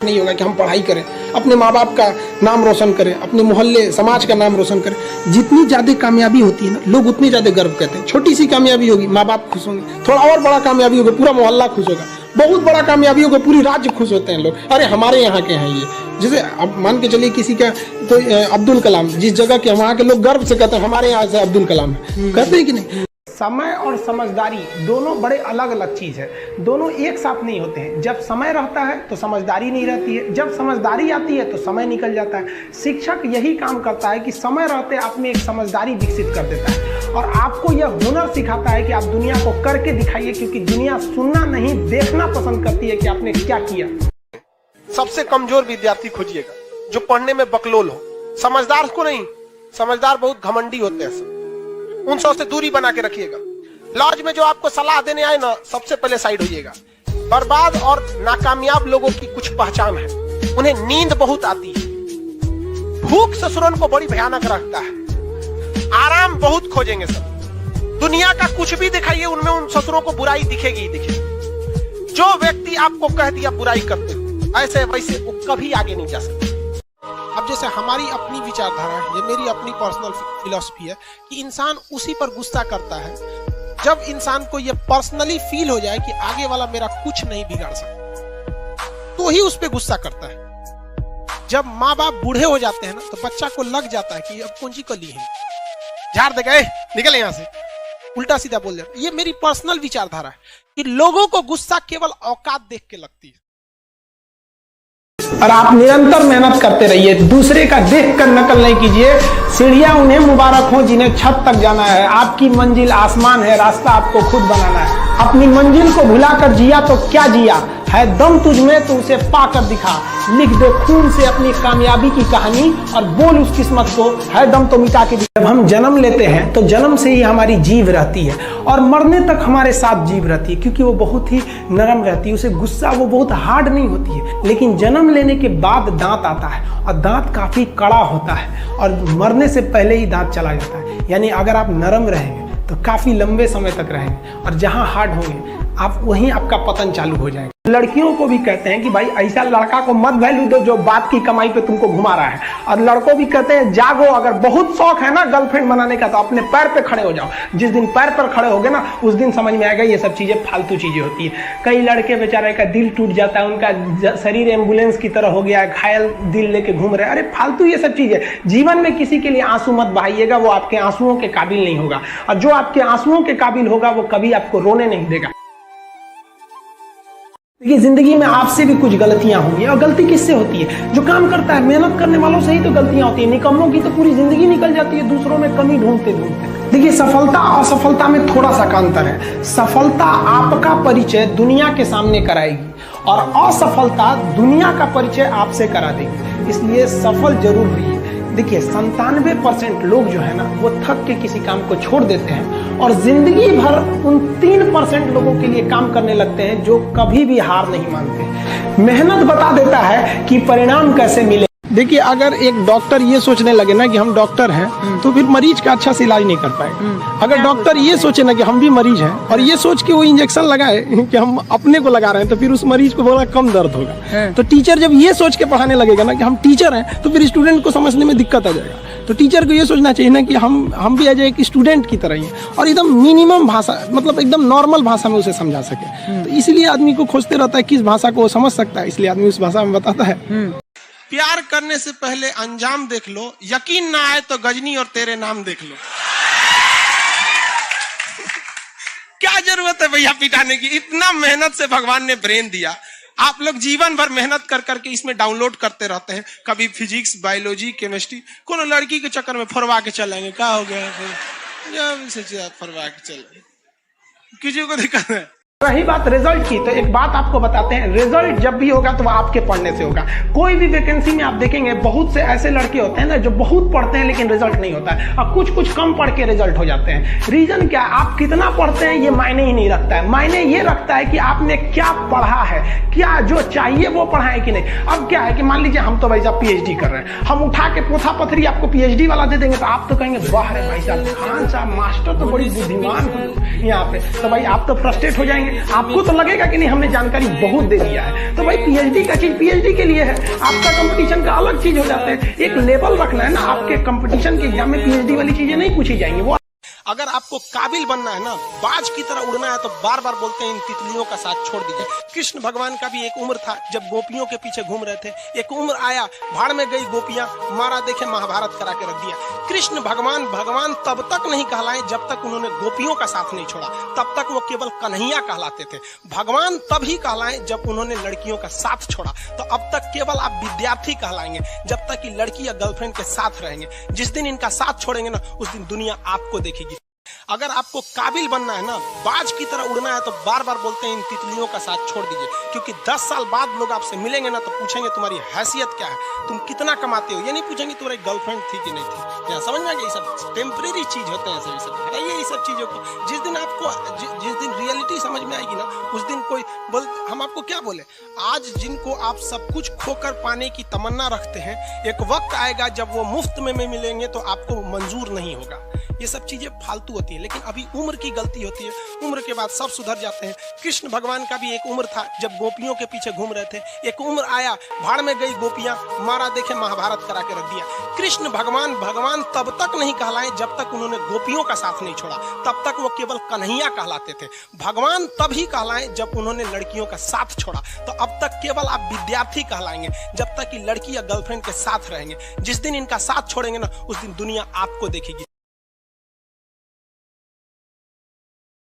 नहीं होगा कि हम पढ़ाई करें, अपने माँ बाप का नाम रोशन करें, अपने मोहल्ले समाज का नाम रोशन करें। जितनी ज्यादा कामयाबी होती है ना, लोग उतनी ज्यादा गर्व करते हैं। छोटी सी कामयाबी होगी, माँ बाप खुश होंगे। थोड़ा और बड़ा कामयाबी होगा, पूरा मोहल्ला खुश होगा। बहुत बड़ा कामयाबी होगा, पूरी राज्य खुश होते हैं लोग। अरे हमारे यहाँ के हैं ये, जैसे अब मान के चलिए किसी का तो अब्दुल कलाम, जिस जगह के वहाँ के लोग गर्व से कहते हैं हमारे यहाँ से अब्दुल कलाम है, कहते हैं कि नहीं। समय और समझदारी दोनों बड़े अलग अलग चीज है, दोनों एक साथ नहीं होते हैं। जब समय रहता है तो समझदारी नहीं रहती है, जब समझदारी आती है तो समय निकल जाता है। शिक्षक यही काम करता है कि समय रहते आप में एक समझदारी विकसित कर देता है और आपको यह हुनर सिखाता है कि आप दुनिया को करके दिखाइए, क्योंकि दुनिया सुनना नहीं देखना पसंद करती है कि आपने क्या किया। सबसे कमजोर विद्यार्थी खोजिएगा जो पढ़ने में बकलोल हो, समझदार को नहीं। समझदार बहुत घमंडी होते हैं, उन सबसे दूरी बना के रखिएगा। लॉज में जो आपको सलाह देने आए ना, सबसे पहले साइड होइएगा। बर्बाद और नाकामयाब लोगों की कुछ पहचान है, उन्हें नींद बहुत आती है, भूख ससुरन को बड़ी भयानक रखता है, आराम बहुत खोजेंगे सब। दुनिया का कुछ भी दिखाइए, उनमें उन ससुरों को बुराई दिखेगी ही दिखेगी। जो व्यक्ति आपको कह दिया बुराई करते हो, ऐसे वैसे वो कभी आगे नहीं जा सकते। अब जैसे हमारी अपनी विचारधारा है, ये मेरी अपनी पर्सनल फिलॉसफी है कि इंसान उसी पर गुस्सा करता है जब इंसान को ये पर्सनली फील हो जाए कि आगे वाला मेरा कुछ नहीं बिगाड़ सकता, तो ही उस पर गुस्सा करता है। जब माँ बाप बूढ़े हो जाते हैं ना, तो बच्चा को लग जाता है कि अब कौन सी कली है, झाड़ दे गए निकल यहाँ से, उल्टा सीधा बोल जाता है। ये मेरी पर्सनल विचारधारा है कि लोगों को गुस्सा केवल औकात देख के लगती है। और आप निरंतर मेहनत करते रहिए, दूसरे का देख कर नकल नहीं कीजिए। सीढ़ियां उन्हें मुबारक हो जिन्हें छत तक जाना है, आपकी मंजिल आसमान है, रास्ता आपको खुद बनाना है। अपनी मंजिल को भुलाकर जिया तो क्या जिया, है दम तुझ में तो उसे पाकर दिखा। लिख दे खून से अपनी कामयाबी की कहानी और बोल उस किस्मत को, है दम तो मिटा के दिखा। जब हम जन्म लेते हैं तो जन्म से ही हमारी जीव रहती है और मरने तक हमारे साथ जीव रहती है, क्योंकि वो बहुत ही नरम रहती है, उसे गुस्सा वो बहुत हार्ड नहीं होती है। लेकिन जन्म लेने के बाद दांत आता है और दांत काफी कड़ा होता है और मरने से पहले ही दांत चला जाता है। यानी अगर आप नरम रहेंगे तो काफी लंबे समय तक रहेंगे और जहां हार्ड होंगे आप वहीं आपका पतन चालू हो जाएगा। लड़कियों को भी कहते हैं कि भाई ऐसा लड़का को मत वैल्यू दो जो बात की कमाई पे तुमको घुमा रहा है, और लड़कों भी कहते हैं जागो, अगर बहुत शौक है ना गर्लफ्रेंड बनाने का तो अपने पैर पे खड़े हो जाओ। जिस दिन पैर पर खड़े होगे ना, उस दिन समझ में आएगा ये सब चीजें फालतू चीजें होती है। कई लड़के बेचारे का दिल टूट जाता है, उनका शरीर एम्बुलेंस की तरह हो गया है, घायल दिल लेके घूम रहे हैं। अरे फालतू ये सब चीजें। जीवन में किसी के लिए आंसू मत बहाइएगा, वो आपके आंसुओं के काबिल नहीं होगा, और जो आपके आंसुओं के काबिल होगा वो कभी आपको रोने नहीं देगा। देखिए जिंदगी में आपसे भी कुछ गलतियां होंगी, और गलती किससे होती है? जो काम करता है, मेहनत करने वालों से ही तो गलतियां होती है। निकम्मों की तो पूरी जिंदगी निकल जाती है दूसरों में कमी ढूंढते ढूंढते। देखिए सफलता और असफलता में थोड़ा सा अंतर है। सफलता आपका परिचय दुनिया के सामने कराएगी और असफलता दुनिया का परिचय आपसे करा देगी, इसलिए सफल जरूर रहिए। देखिए 97% लोग जो है ना, वो थक के किसी काम को छोड़ देते हैं और जिंदगी भर उन 3% लोगों के लिए काम करने लगते हैं जो कभी भी हार नहीं मानते। मेहनत बता देता है कि परिणाम कैसे मिले। देखिए अगर एक डॉक्टर ये सोचने लगे ना कि हम डॉक्टर हैं, तो फिर मरीज का अच्छा से इलाज नहीं कर पाएगा। अगर डॉक्टर ये सोचे ना कि हम भी मरीज हैं और ये सोच के वो इंजेक्शन लगाए कि हम अपने को लगा रहे हैं, तो फिर उस मरीज को बड़ा कम दर्द होगा। तो टीचर जब ये सोच के पढ़ाने लगेगा ना कि हम टीचर हैं, तो फिर स्टूडेंट को समझने में दिक्कत आ जाएगा। तो टीचर को ये सोचना चाहिए ना कि हम भी एज एक स्टूडेंट की तरह ही हैं और एकदम मिनिमम भाषा, मतलब एकदम नॉर्मल भाषा में उसे समझा सके। तो इसलिए आदमी को खोजते रहता है किस भाषा को वो समझ सकता है, इसलिए आदमी उस भाषा में बताता है। प्यार करने से पहले अंजाम देख लो, यकीन ना आए तो गजनी और तेरे नाम देख लो। क्या जरूरत है भैया पिटाने की? इतना मेहनत से भगवान ने ब्रेन दिया, आप लोग जीवन भर मेहनत कर करके इसमें डाउनलोड करते रहते हैं। कभी फिजिक्स, बायोलॉजी, केमिस्ट्री, कोनो लड़की के चक्कर में फरवा के चलेंगे। क्या हो गया? फरवा के चलेंगे, किसी को दिक्कत है। रही बात रिजल्ट की, तो एक बात आपको बताते हैं, रिजल्ट जब भी होगा तो वह आपके पढ़ने से होगा। कोई भी वैकेंसी में आप देखेंगे बहुत से ऐसे लड़के होते हैं ना जो बहुत पढ़ते हैं लेकिन रिजल्ट नहीं होता है, और कुछ कम पढ़ के रिजल्ट हो जाते हैं। रीजन क्या? आप कितना पढ़ते हैं ये मायने ही नहीं रखता है। मायने ये रखता है कि आपने क्या पढ़ा है, क्या जो चाहिए वो पढ़ा है कि नहीं। अब क्या है कि मान लीजिए हम तो भाई साहब पीएचडी कर रहे हैं, हम उठा के पोथा पथरी आपको पीएचडी वाला दे देंगे तो आप तो कहेंगे वाह रे भाई साहब, खान साहब मास्टर तो बड़ी बुद्धिमान हो यहाँ पे। तो भाई आप तो फ्रस्ट्रेट हो जाएंगे हैं, आपको तो लगेगा कि नहीं हमने जानकारी बहुत दे दिया है। तो भाई पीएचडी का चीज पीएचडी के लिए है, आपका कंपटीशन का अलग चीज हो जाता है। एक लेवल रखना है ना, आपके कंपटीशन के एग्जाम में पीएचडी वाली चीजें नहीं पूछी जाएंगी। वो अगर आपको काबिल बनना है ना, बाज की तरह उड़ना है, तो बार बार बोलते हैं इन तितलियों का साथ छोड़ दीजिए। कृष्ण भगवान का भी एक उम्र था जब गोपियों के पीछे घूम रहे थे। एक उम्र आया, भाड़ में गई गोपियां, मारा देखे महाभारत करा के रख दिया। कृष्ण भगवान भगवान तब तक नहीं कहलाए जब तक उन्होंने गोपियों का साथ नहीं छोड़ा, तब तक वो केवल कन्हैया कहलाते थे। भगवान तभी कहलाए जब उन्होंने लड़कियों का साथ छोड़ा। तो अब तक केवल आप विद्यार्थी कहलाएंगे जब तक कि लड़की या गर्लफ्रेंड के साथ रहेंगे। जिस दिन इनका साथ छोड़ेंगे ना, उस दिन दुनिया आपको देखेगी। अगर आपको काबिल बनना है ना, बाज की तरह उड़ना है, तो बार बार बोलते हैं इन तितलियों का साथ छोड़ दीजिए। क्योंकि 10 साल बाद लोग आपसे मिलेंगे ना, तो पूछेंगे तुम्हारी हैसियत क्या है, तुम कितना कमाते हो। ये नहीं पूछेंगे तुम्हारी गर्लफ्रेंड थी कि नहीं थी। यहाँ समझ में आ गया, ये सब टेम्परेरी चीज होते हैं। ये सब चीजों को जिस दिन आपको जिस दिन रियलिटी समझ में आएगी ना, उस दिन कोई बोल, हम आपको क्या बोले, आज जिनको आप सब कुछ खोकर पाने की तमन्ना रखते हैं, एक वक्त आएगा जब वो मुफ्त में मिलेंगे तो आपको मंजूर नहीं होगा। ये सब चीजें फालतू होती है, लेकिन अभी उम्र की गलती होती है। उम्र के बाद सब सुधर जाते हैं। कृष्ण भगवान का भी एक उम्र था जब गोपियों के पीछे घूम रहे थे। एक उम्र आया, भाड़ में गई गोपियां, मारा देखे महाभारत करा के रख दिया। कृष्ण भगवान भगवान तब तक नहीं कहलाए जब तक उन्होंने गोपियों का साथ नहीं छोड़ा, तब तक वो केवल कन्हैया कहलाते थे। भगवान तभी कहलाए जब उन्होंने लड़कियों का साथ छोड़ा। तो अब तक केवल आप विद्यार्थी कहलाएंगे जब तक कि लड़की या गर्लफ्रेंड के साथ रहेंगे। जिस दिन इनका साथ छोड़ेंगे ना, उस दिन दुनिया आपको देखेगी।